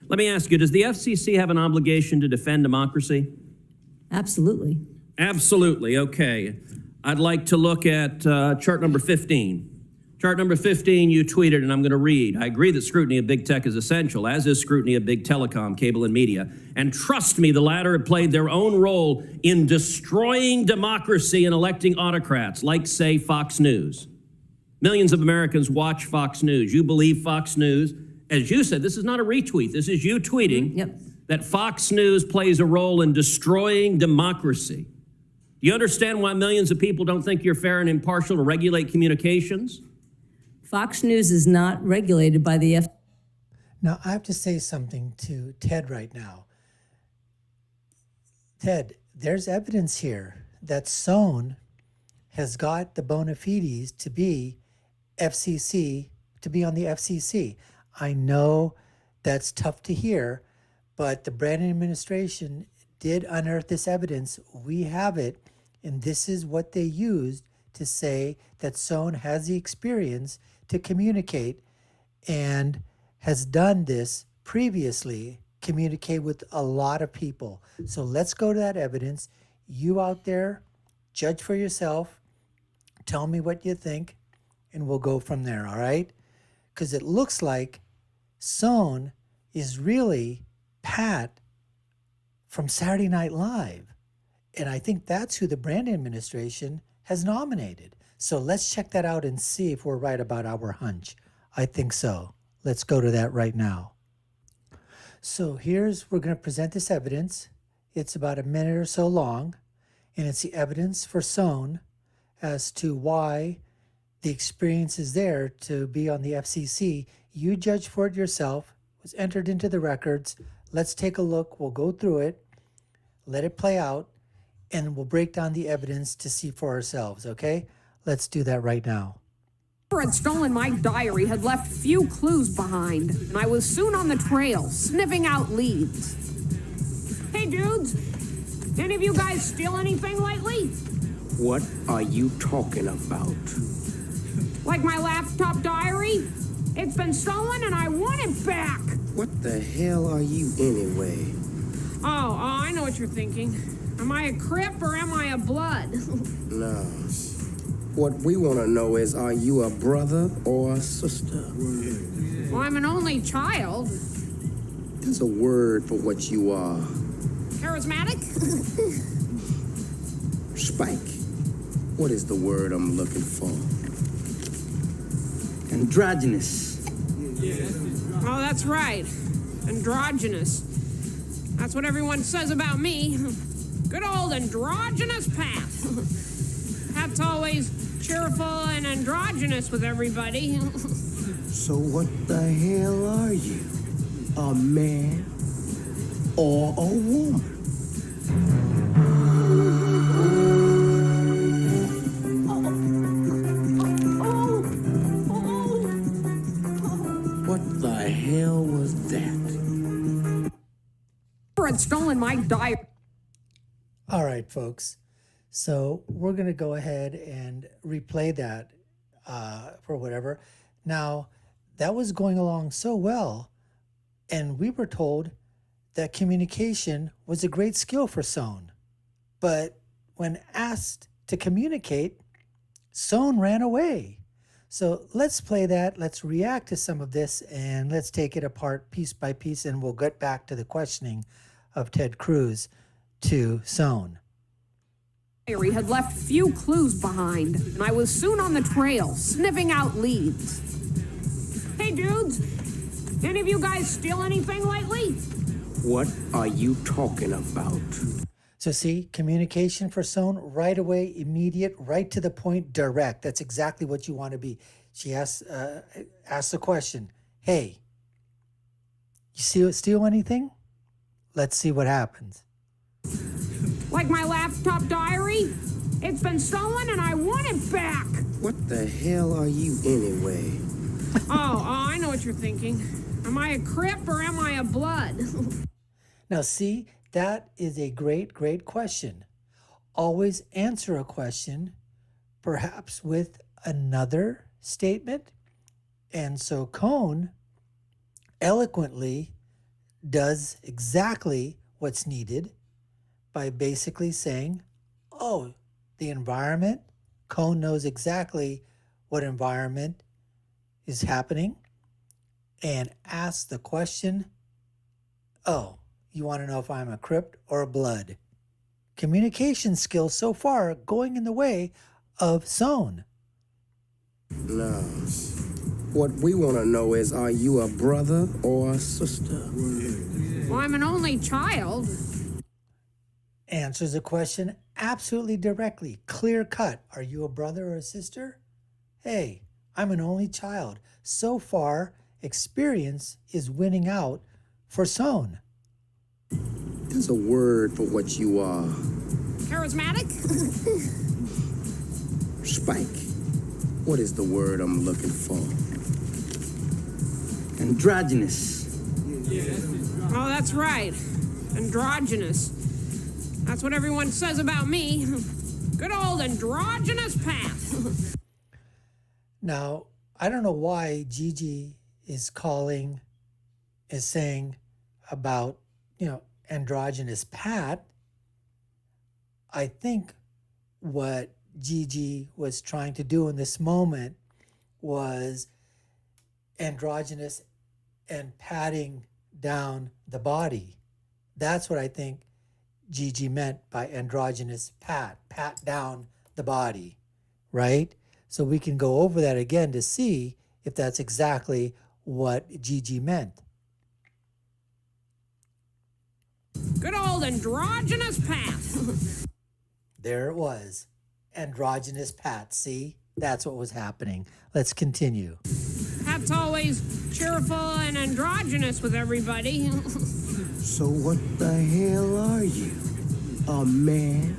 Let me ask you, does the FCC have an obligation to defend democracy? Absolutely. Absolutely, okay. I'd like to look at chart number 15. Chart number 15, you tweeted, and I'm going to read. I agree that scrutiny of big tech is essential, as is scrutiny of big telecom, cable, and media. And trust me, the latter have played their own role in destroying democracy and electing autocrats, like, say, Fox News. Millions of Americans watch Fox News. You believe Fox News. As you said, this is not a retweet. This is you tweeting that Fox News plays a role in destroying democracy. Do you understand why millions of people don't think you're fair and impartial to regulate communications? Fox News is not regulated by the FCC. Now, I have to say something to Ted right now. Ted, there's evidence here that Sohn has got the bona fides to be FCC, to be on the FCC. I know that's tough to hear, but the Brandon administration did unearth this evidence. We have it, and this is what they used to say that Sohn has the experience to communicate and has done this previously, communicate with a lot of people. So let's go to that evidence. You out there, judge for yourself. Tell me what you think, and we'll go from there, all right? Because it looks like Sohn is really Pat from Saturday Night Live. And I think that's who the Brandon administration has nominated. So let's check that out and see if we're right about our hunch. I think so. Let's go to that right now. So we're going to present this evidence. It's about a minute or so long, and it's the evidence for Sohn as to why the experience is there to be on the FCC. You judge for it yourself. It was entered into the records. Let's take a look. We'll go through it, let it play out, and we'll break down the evidence to see for ourselves, okay? Let's do that right now. Whoever had stolen my diary had left few clues behind, and I was soon on the trail, sniffing out leads. Hey, dudes, any of you guys steal anything lately? What are you talking about? Like my laptop diary? It's been stolen and I want it back. What the hell are you anyway? Oh, I know what you're thinking. Am I a Crip or am I a Blood? No. What we want to know is, are you a brother or a sister? Well, I'm an only child. There's a word for what you are. Charismatic? Spike. What is the word I'm looking for? Androgynous. Oh, that's right. Androgynous. That's what everyone says about me. Good old androgynous Pat. Pat's always cheerful and androgynous with everybody. So what the hell are you? A man or a woman? What the hell was that? Whoever had stolen my diary. All right, folks. So we're going to go ahead and replay that for whatever. Now, that was going along so well, and we were told that communication was a great skill for Sohn. But when asked to communicate, Sohn ran away. So let's play that. Let's react to some of this, and let's take it apart piece by piece, and we'll get back to the questioning of Ted Cruz to Sohn. Had left few clues behind, and I was soon on the trail, sniffing out leads. Hey, dudes, any of you guys steal anything lately? What are you talking about? So see, communication for Sohn, right away, immediate, right to the point, direct. That's exactly what you want to be. She asks the question, hey, you steal anything? Let's see what happens. Like my laptop diary? It's been stolen and I want it back. What the hell are you anyway? Oh, I know what you're thinking. Am I a Crip or am I a Blood? Now see, that is a great, great question. Always answer a question, perhaps with another statement. And so Cohn eloquently does exactly what's needed by basically saying, oh, the environment, Cone knows exactly what environment is happening, and asks the question, oh, you want to know if I'm a Crip or a Blood? Communication skills so far going in the way of Sohn. No. What we want to know is, are you a brother or a sister? Well, I'm an only child. Answers the question absolutely directly, clear cut. Are you a brother or a sister? Hey, I'm an only child. So far, experience is winning out for Sohn. There's a word for what you are. Charismatic? Spike. What is the word I'm looking for? Androgynous. Oh, that's right. Androgynous. That's what everyone says about me. Good old androgynous Pat. Now, I don't know why Gigi is saying about, androgynous Pat. I think what Gigi was trying to do in this moment was androgynous and patting down the body. That's what I think Gigi meant by androgynous pat down the body, right? So we can go over that again to see if that's exactly what Gigi meant. Good old androgynous Pat. There it was. Androgynous Pat. See? That's what was happening. Let's continue. Pat's always cheerful and androgynous with everybody. So what the hell are you? A man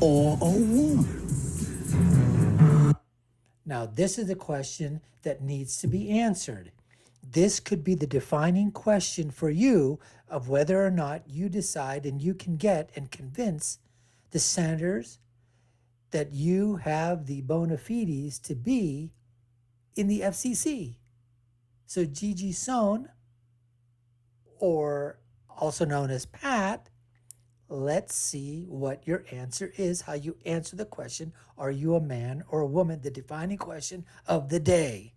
or a woman? Now, this is a question that needs to be answered. This could be the defining question for you of whether or not you decide and you can get and convince the senators that you have the bona fides to be in the FCC. So Gigi Sohn, or also known as Pat, let's see what your answer is, how you answer the question, are you a man or a woman, the defining question of the day.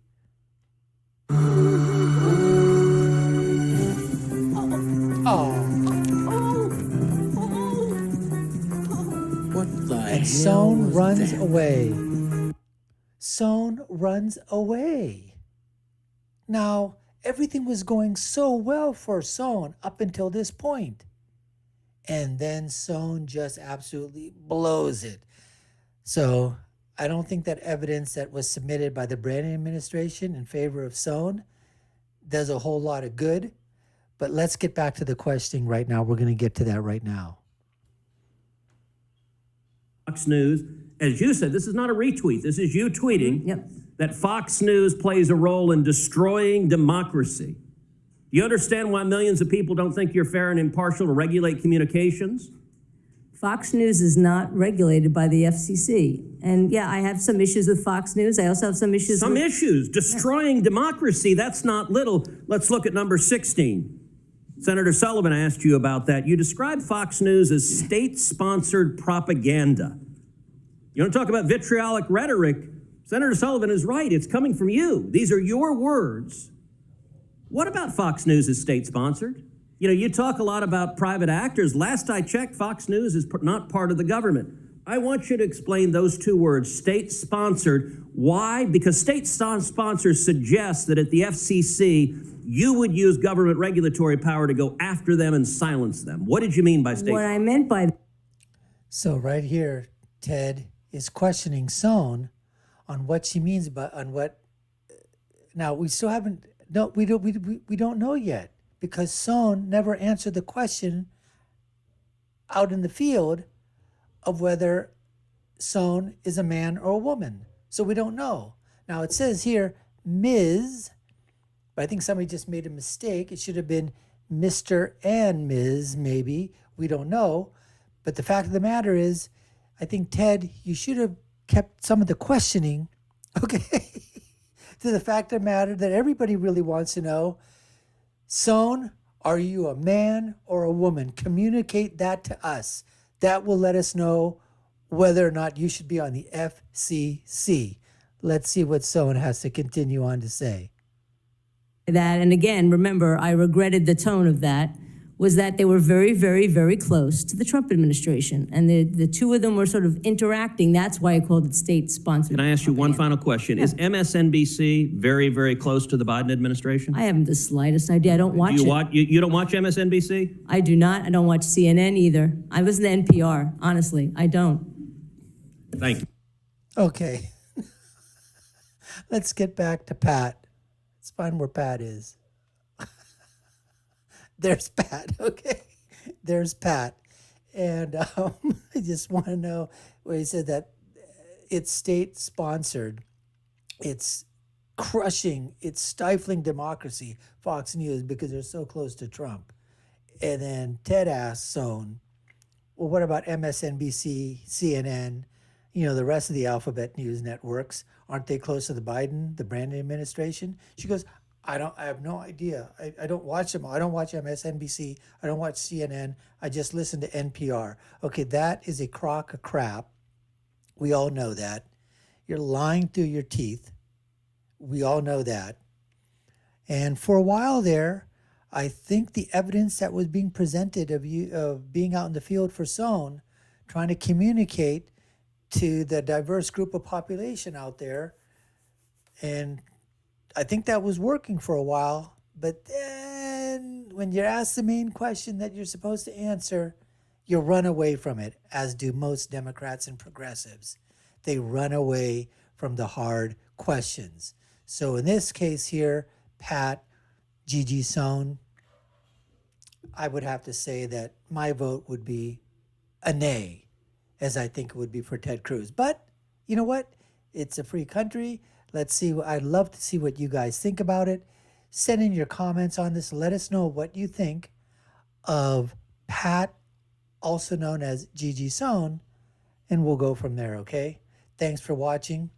What the hell? And Sohn was runs that? away. Sohn runs away. Now, everything was going so well for Sohn up until this point. And then Sohn just absolutely blows it. So I don't think that evidence that was submitted by the Brandon administration in favor of Sohn does a whole lot of good. But let's get back to the questioning right now. We're going to get to that right now. Fox News, as you said, this is not a retweet. This is you tweeting Yep. that Fox News plays a role in destroying democracy. Do you understand why millions of people don't think you're fair and impartial to regulate communications? Fox News is not regulated by the FCC. And yeah, I have some issues with Fox News. I also have some issues Some with... issues. Destroying democracy, that's not little. Let's look at number 16. Senator Sullivan asked you about that. You described Fox News as state-sponsored propaganda. You want to talk about vitriolic rhetoric? Senator Sullivan is right. It's coming from you. These are your words. What about Fox News is state-sponsored? You know, you talk a lot about private actors. Last I checked, Fox News is not part of the government. I want you to explain those two words, state-sponsored. Why? Because state sponsors suggest that at the FCC, you would use government regulatory power to go after them and silence them. What did you mean by state? What I meant by... So right here, Ted is questioning Sohn on what she means by on what. Now we still haven't. No, we don't know yet because Sohn never answered the question out in the field of whether Sohn is a man or a woman. So we don't know. Now it says here Ms., but I think somebody just made a mistake. It should have been Mr. and Ms. maybe. We don't know. But the fact of the matter is, I think, Ted, you should have kept some of the questioning, okay, to the fact of the matter that everybody really wants to know. Sohn, Are you a man or a woman? Communicate that to us. That will let us know whether or not you should be on the FCC. Let's see what Sohn has to continue on to say. That, and again, remember, I regretted the tone of that, was that they were very, very, very close to the Trump administration. And the two of them were sort of interacting. That's why I called it state-sponsored. Can I ask you one final question? Is MSNBC very, very close to the Biden administration? I haven't the slightest idea. I don't watch it. You don't watch MSNBC? I do not. I don't watch CNN either. I listen to NPR, honestly. I don't. Thank you. Okay. Let's get back to Pat. Let's find where Pat is. There's Pat, okay? There's Pat. And I just want to know where he said that it's state-sponsored. It's crushing, it's stifling democracy, Fox News, because they're so close to Trump. And then Ted asked Sohn, well, what about MSNBC, CNN, the rest of the alphabet news networks? Aren't they close to the Brandon administration? She goes, I have no idea. I don't watch them. I don't watch MSNBC. I don't watch CNN. I just listen to NPR. Okay, that is a crock of crap. We all know that. You're lying through your teeth. We all know that. And for a while there, I think the evidence that was being presented of being out in the field for Sohn, trying to communicate to the diverse group of population out there, and I think that was working for a while. But then when you're asked the main question that you're supposed to answer, you run away from it, as do most Democrats and progressives. They run away from the hard questions. So in this case here, Pat, Gigi Sohn, I would have to say that my vote would be a nay, as I think it would be for Ted Cruz. But you know what? It's a free country. Let's see. I'd love to see what you guys think about it. Send in your comments on this. Let us know what you think of Pat, also known as Gigi Sohn, and we'll go from there, okay? Thanks for watching.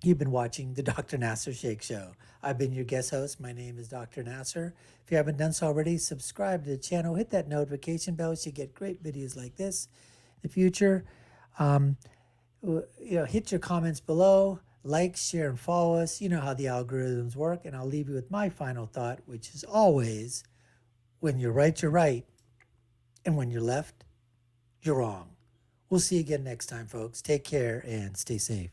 You've been watching the Dr. Nasir Shaikh Show. I've been your guest host. My name is Dr. Nasir. If you haven't done so already, subscribe to the channel. Hit that notification bell so you get great videos like this in the future. Hit your comments below. Like, share, and follow us. You know how the algorithms work. And I'll leave you with my final thought, which is always, when you're right, you're right. And when you're left, you're wrong. We'll see you again next time, folks. Take care and stay safe.